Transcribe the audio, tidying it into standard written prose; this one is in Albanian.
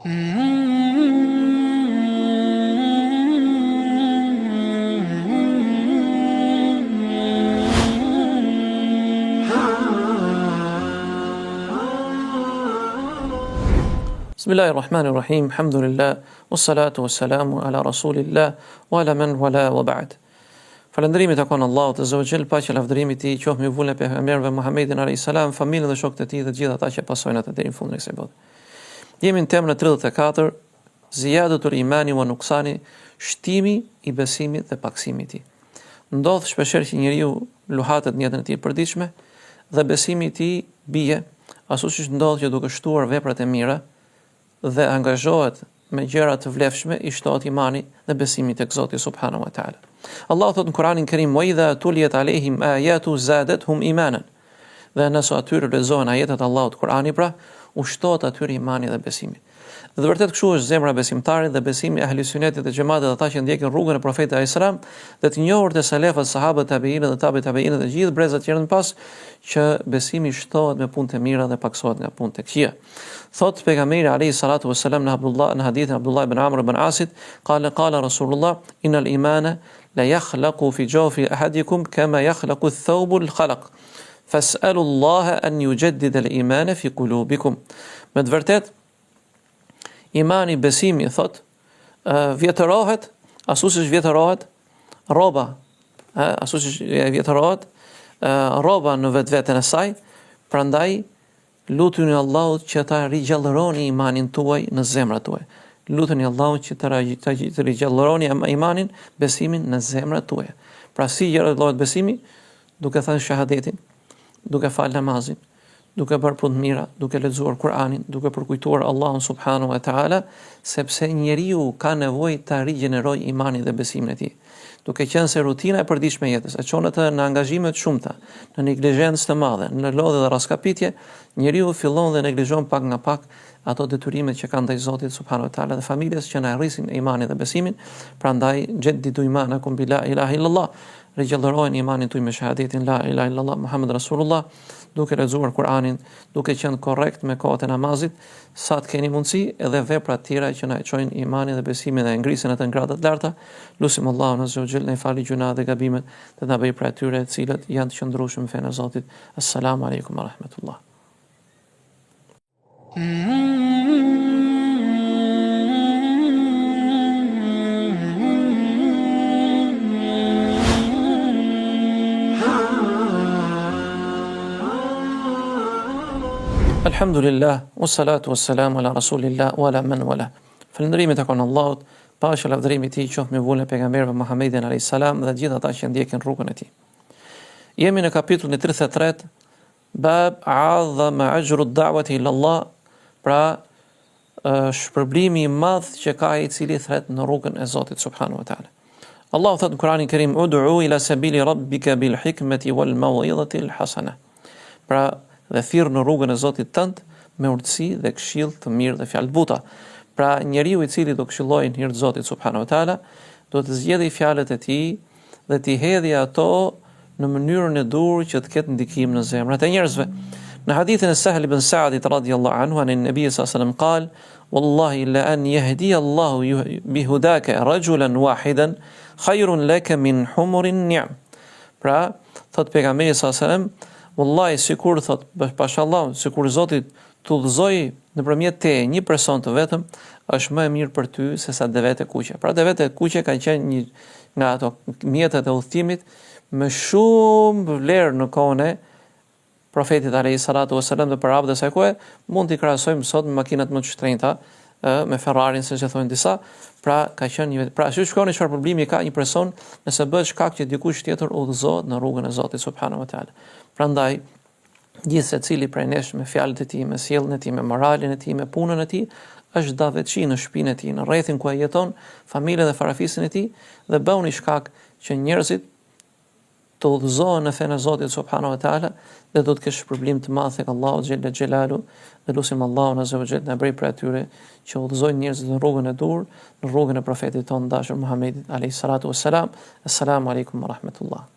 Bismillahirrahmanirrahim, alhamdulillah, wassalatu wassalamu ala rasulillah, wa ala man wala wa ba'd. Falëndërimi takon Allahut Azza wa Jall, paqja lavdërimi i tij qoftë mbi vullën e pejgamberëve Muhammedin alayhis salam, familjen dhe shokët e tij dhe gjithë ata që pasojnë atë deri në fundin e kësaj bote. Jemi në temën e 34, ziyadatul imani wa nuqsani, shtimi i besimit dhe paksimi i tij. Ndodh shpeshherë që njeriu luhatet në jetën e tij të përditshme dhe besimi i tij bie, ashtu siç ndodh që duke shtuar veprat e mira dhe angazhohet me gjëra të vlefshme, i shtohet imani dhe besimi tek Zoti subhanahu wa taala. Allah thot në Kur'anin Kerim: "Wa idha tuliyat alehim ayatu zadatuhum imanan." Dhe nëse atyre lexohen ajetet e Allahut Kur'ani, pra u shtohet atyre imani dhe besimi. Dhe vërtet kështu është zemra besimtarit dhe besimi i ahli sunetit dhe xhamatit, ata që ndjekin rrugën e profetit alayhis salam, dhe të njohur të selefët, sahabët, tabiinët dhe tabiinët dhe gjithë brezat që erdhën pas, që besimi shtohet me punë të mira dhe paksohet nga punë të këqija. Thot pejgamberi alayhi salatu wassalam në hadithin Abdullah ibn Amr ibn Asit, qala Rasulullah: "Innal imana la yakhlaqu fi jawfi ahadikum kama yakhlaqu ath-thawbu al-khalaq. Fas'alu Allah an yujaddida al-imana fi qulubikum." Me të vërtetë imani, besimi, thot, vjetërohet ashtu siç vjetërohet rroba, ashtu siç vjetërohet rroba në vetveten e saj. Prandaj lutuni Allahut që ta rigjallëroni imanin tuaj në zemrat tuaja. Lutuni Allahut që të rigjallëroni imanin, besimin në zemrat tuaja. Pra si rigjallërohet besimi? Duke thënë shahadetin, duke fal namazin, duke bërë punë mira, duke lexuar Kur'anin, duke përkujtuar Allahun subhanahu wa taala, sepse njeriu ka nevojë ta rigjenerojë imanin dhe besimin e tij. Duke qenë se rutina e përditshme e jetës e çon atë në angazhime të shumta, në neglizhencë të madhe, në lodhje dhe raskapitje, njeriu fillon dhe neglizhon pak nga pak ato detyrimet që kanë ndaj Zotit subhanahu wa taala dhe familjes që na rrisin imanin dhe besimin. Prandaj jaddidu imanakum bi la ilaha illallah, rigjallërojeni imanin tuaj me shahadetin la ilaha illallah Muhammed Rasulullah, duke lexuar Kur'anin, duke qenë korrekt me kohët e namazit, sa të keni mundësi, edhe vepra të tjera që na çojnë imanin dhe besimin dhe ngrisin atë në grada të larta. Lutim Allahun azza wa jall ne fali gjuna dhe gabimet, dhe na bëj për atyre të cilët janë të qëndrueshëm në fenë e Zotit. Assalamu alaikum wa rahmatullah. Alhamdulillah, wassalatu wassalamu ala rasulillah wa ala man wala. Falëndërimi takon Allahut, paqja lavdërimi i tij qoftë me vullën e pejgamberit Muhammedin alayhis salam dhe gjithë ata që ndjekin rrugën e tij. Jemi në kapitullin e 33, bab a'adhama ajru ad-da'wati ila Allah, pra shpërblimi i madh që ka ai i cili thret në rrugën e Zotit subhanahu wa taala. Allahu thot në Kur'anin Kerim: "Ud'u ila sabili rabbika bil hikmati wal maw'izati al hasana." Pra dhe thirr në rrugën e Zotit tënd me urtësi dhe këshill të mirë dhe fjalë të buta. Pra njeriu i cili do këshillojë në hir të Zotit subhanahu wa taala, do të zgjedhë fjalët e tij dhe t'i hedhë ato në mënyrën e dur që të ketë ndikim në zemrat e njerëzve. Në hadithin e Sahel ibn Sa'dit radhiyallahu anhu anin nabi sallallahu alaihi wasallam qal: "Wallahi la an yahdi Allahu bihudaka rajulan wahidan khayrun laka min humurin ni'am." Pra thot pejgamberi sallallahu alaihi wasallam: "Wallahi, sikur thot, pashallahu, sikur Zoti të udhëzoi nëpërmjet te një person të vetëm, është më e mirë për ty se sa devet e kuqe." Pra devet e kuqe kanë qenë një nga ato mjetet e udhëtimit me shumë vlerë në kohën e profetit alayhi salatu wasalam dhe për arabët e saj kohe. Mund t'i krahasojmë sot me makinat më të shtrenjta, me Ferrarin, siç e thonë disa. Pra ka qenë një, pra si shkoni çfarë problemi ka një person nëse bëhet shkak që dikush tjetër udhëzohet në rrugën e Zotit subhanahu wa taala. Prandaj gjithë secili prej nesh me fjalët e tij, me sjelljen e tij, me moralin e tij, me punën e tij, është davetçi në shtëpinë e tij, në rrethin ku ai jeton, familjen dhe farafisin e tij, dhe bëuni shkak që njerëzit të udhëzohen në fenë e Zotit subhanahu wa taala dhe do të kesh shpërblim të madh tek Allahu xhella xhelalu. Dhe lutim Allahun azza wa jalla na bëj për atyre që udhëzojnë njerëzit në rrugën e dur, në rrugën e profetit tonë dashur Muhammedit alayhi salatu wassalam. Assalamu alaikum wa rahmatullah.